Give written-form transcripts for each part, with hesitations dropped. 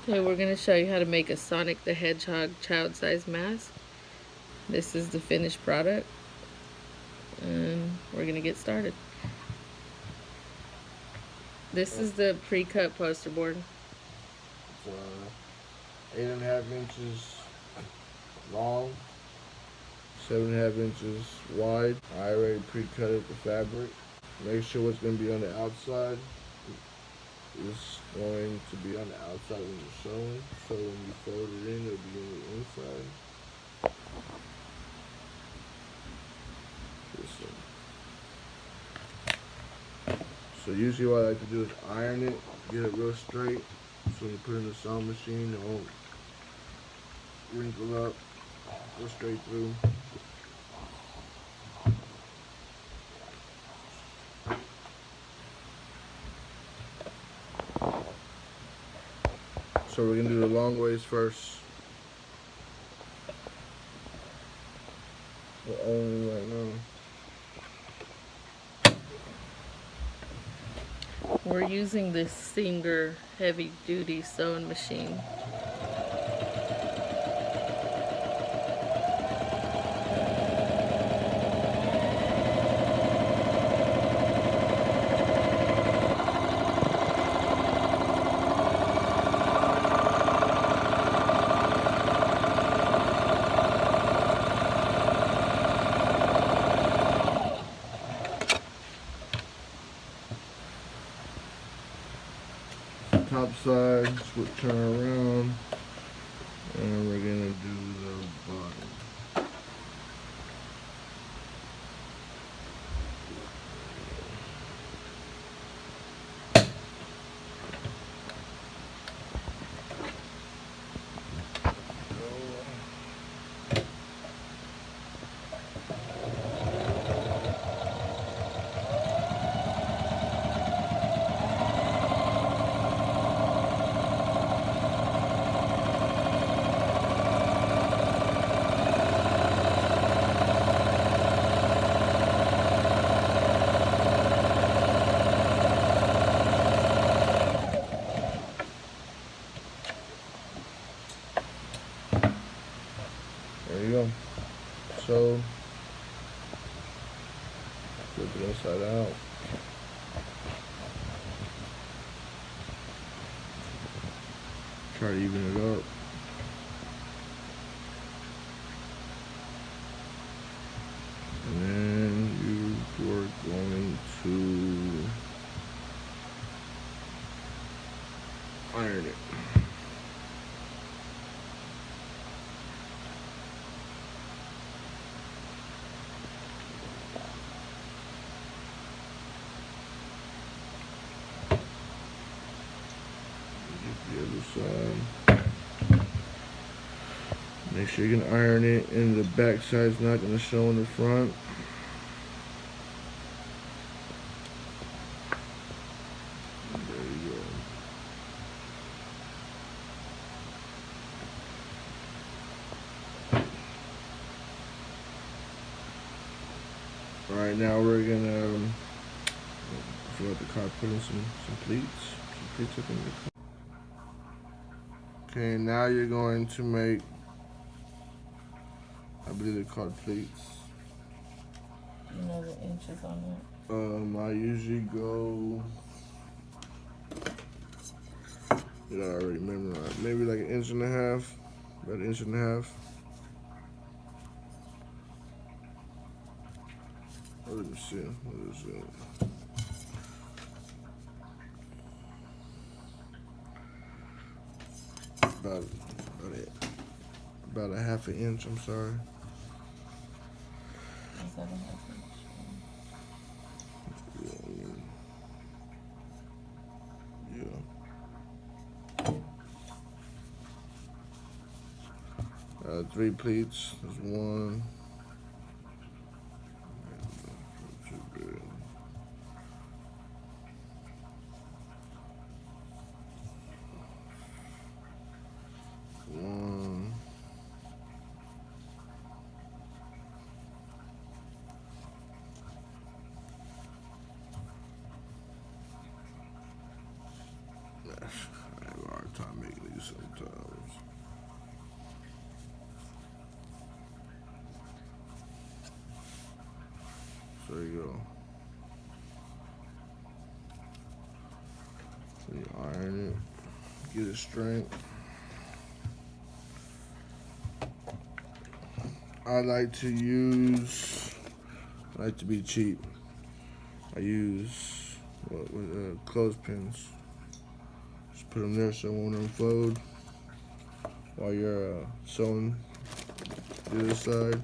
Okay, we're going to show you how to make a Sonic the Hedgehog child-sized mask. This is the finished product, and we're going to get started. This is the pre-cut poster board. It's 8.5 inches long, 7.5 inches wide. I already pre-cut the fabric. Make sure what's going to be on the outside is going to be on the outside when you're sewing, so when you fold it in, it'll be on the inside. So usually what I like to do is iron it, get it real straight, so when you put it in the sewing machine, it won't wrinkle up, go straight through. So we're gonna do the long ways first. We're only right now. We're using this Singer heavy-duty sewing machine. Top side, turn around, and we're gonna do the bottom. There you go. So, flip it inside out. Try to even it up. And then you're going to iron it. The other side. Make sure you can iron it, and the back side's not going to show in the front. There you go. All right, now we're gonna. I forgot the car. Put in some pleats. Some pleats up in the car. Okay, now you're going to make, I believe they're called pleats. You know the inches on it? I usually go, I already memorized, maybe like 1.5 inches, about 1.5 inches. Let me see, what is it? About 1/2 inch, I'm sorry. Is that a 1/2 inch? Yeah. 3 pleats. There's 1. I have a hard time making you sometimes. So there you go. So you iron it, get it straight. I like to be cheap. I use clothespins. Just put them there so it won't unfold while you're sewing the other side.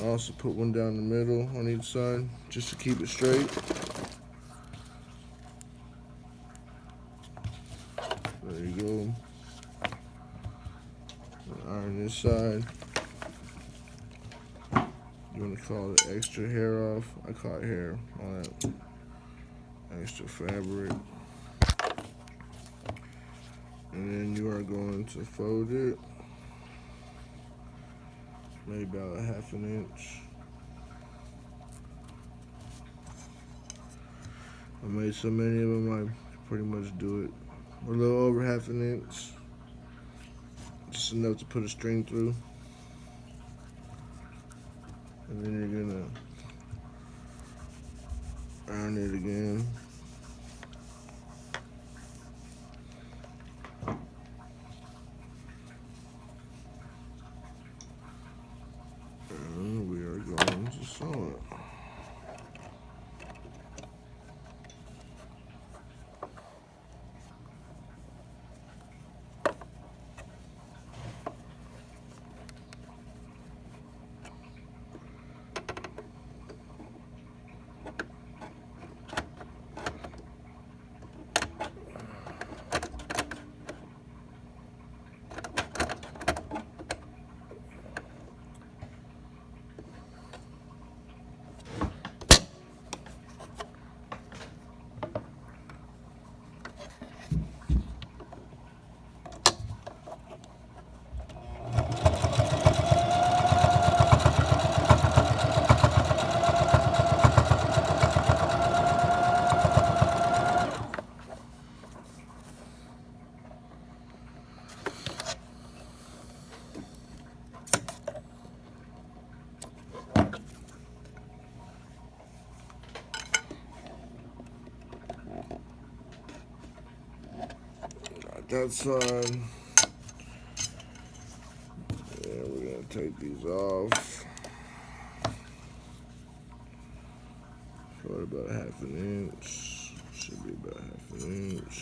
I also put one down the middle on each side just to keep it straight. There you go. Iron this side. You want to call the extra hair off? I call it hair on that extra fabric. And then you are going to fold it maybe about a ½ inch. I made so many of them, I can pretty much do it a little over ½ inch. Just enough to put a string through. And then you're gonna iron it again. And we are going to sew it. That side. And we're gonna take these off for about ½ inch. Should be about ½ inch.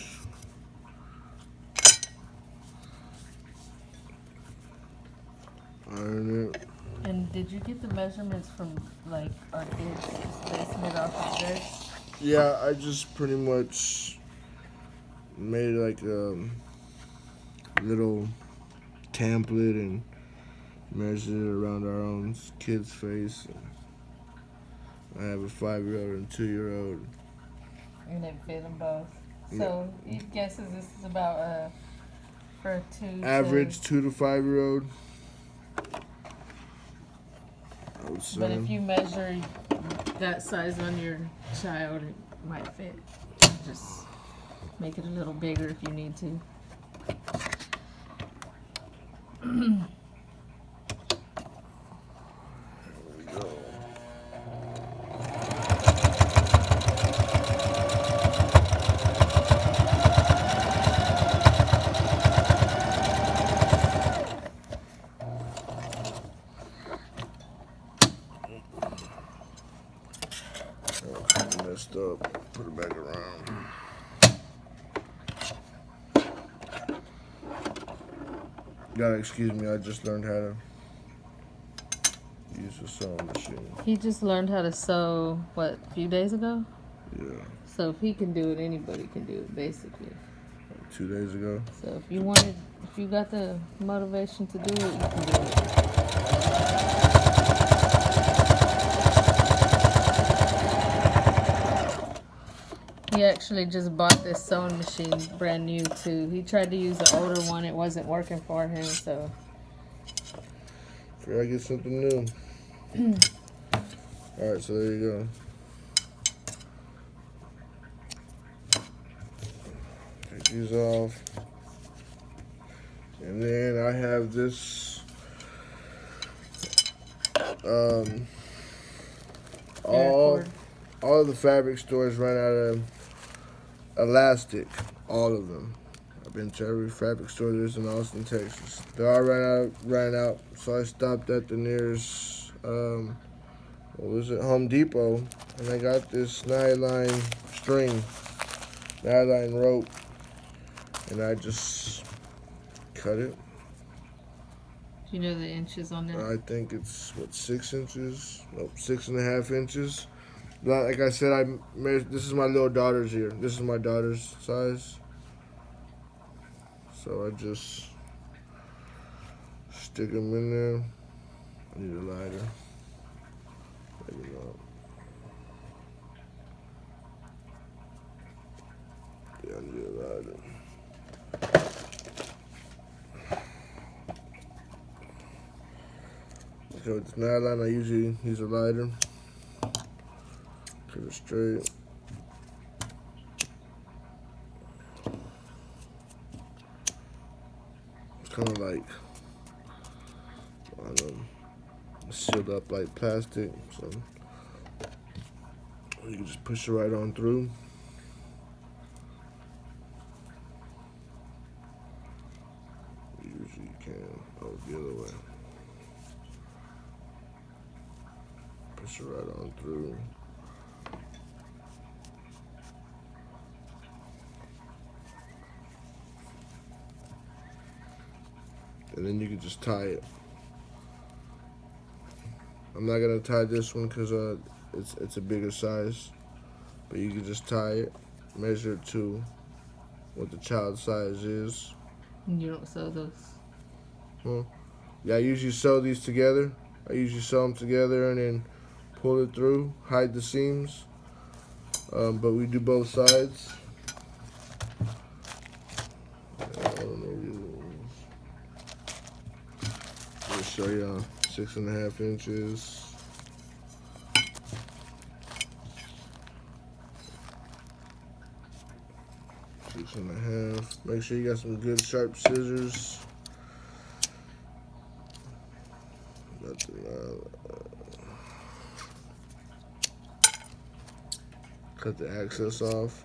Iron it. And did you get the measurements from like our kids just basing it off of theirs? Yeah, I just pretty much made like a little template and measured it around our own kid's face. I have a 5-year-old and 2-year-old. And it fit them both. So your guess is this is about for a average 2 to 5-year-old. I would say. But if you measure that size on your child, it might fit. Just make it a little bigger if you need to. Messed up. Put it back around. You gotta excuse me, I just learned how to use a sewing machine. He just learned how to sew, what, a few days ago? Yeah. So if he can do it, anybody can do it, basically. Like 2 days ago. So if you got the motivation to do it, you can do it. He actually just bought this sewing machine brand new too. He tried to use the older one, it wasn't working for him, so. Try to get something new. Alright, so there you go. Take these off. And then I have this all of the fabric stores run out of elastic, all of them. I've been to every fabric store there's in Austin, Texas. They all ran out, so I stopped at the nearest Home Depot, and I got this nylon string, nylon rope, and I just cut it. Do you know the inches on that? I think it's, what, 6 inches? Nope, 6.5 inches. Like I said, I measured, this is my little daughter's here. This is my daughter's size. So I just stick them in there. I need a lighter. Maybe not. Yeah, I need a lighter. Okay, with this nylon, I usually use a lighter. Cut it straight. It's kind of like, I don't know, sealed up like plastic, so you can just push it right on through. Usually you can. Oh, the other way. Push it right on through. And then you can just tie it. I'm not gonna tie this one because it's a bigger size, but you can just tie it, measure it to what the child size is. You don't sew those? Huh? Yeah, I usually sew these together. I usually sew them together and then pull it through, hide the seams. But we do both sides. I'll show you 6.5 inches. Six and a half. Make sure you got some good sharp scissors. Cut the excess off.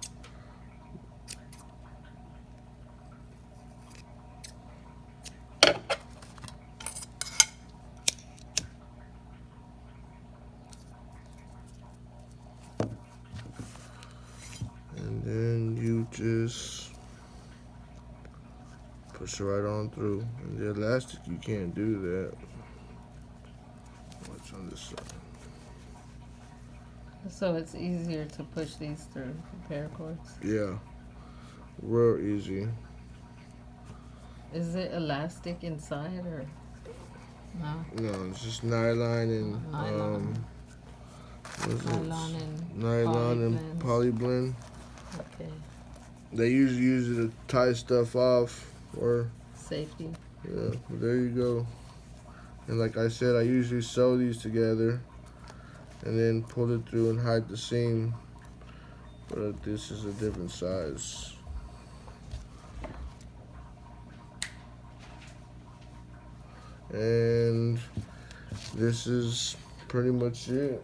And then you just push it right on through. And the elastic, you can't do that. What's on this side? So it's easier to push these through the paracords? Yeah, real easy. Is it elastic inside or no? No, it's just nylon and Nylon. Nylon and polyblend. Okay. They usually use it to tie stuff off or safety. Yeah, there you go. And like I said, I usually sew these together and then pull it through and hide the seam. But this is a different size. And this is pretty much it.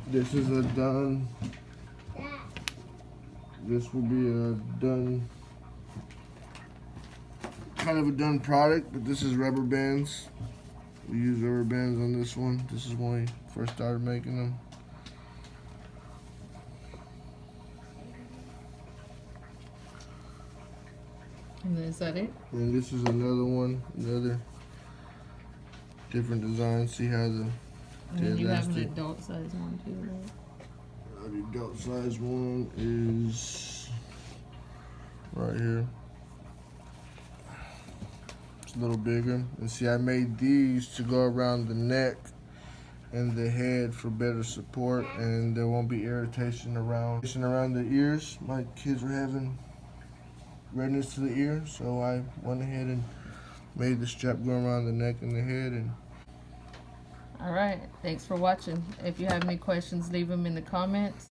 This is a done. This will be a done, kind of a done product, but this is rubber bands. We use rubber bands on this one. This is when we first started making them. And is that it? And this is another one, another different design. See how the and you have an adult size one too, right? The adult size one is right here. It's a little bigger. And see, I made these to go around the neck and the head for better support, and there won't be irritation around the ears. My kids are having redness to the ear, so I went ahead and made the strap go around the neck and the head. And all right, thanks for watching. If you have any questions, leave them in the comments.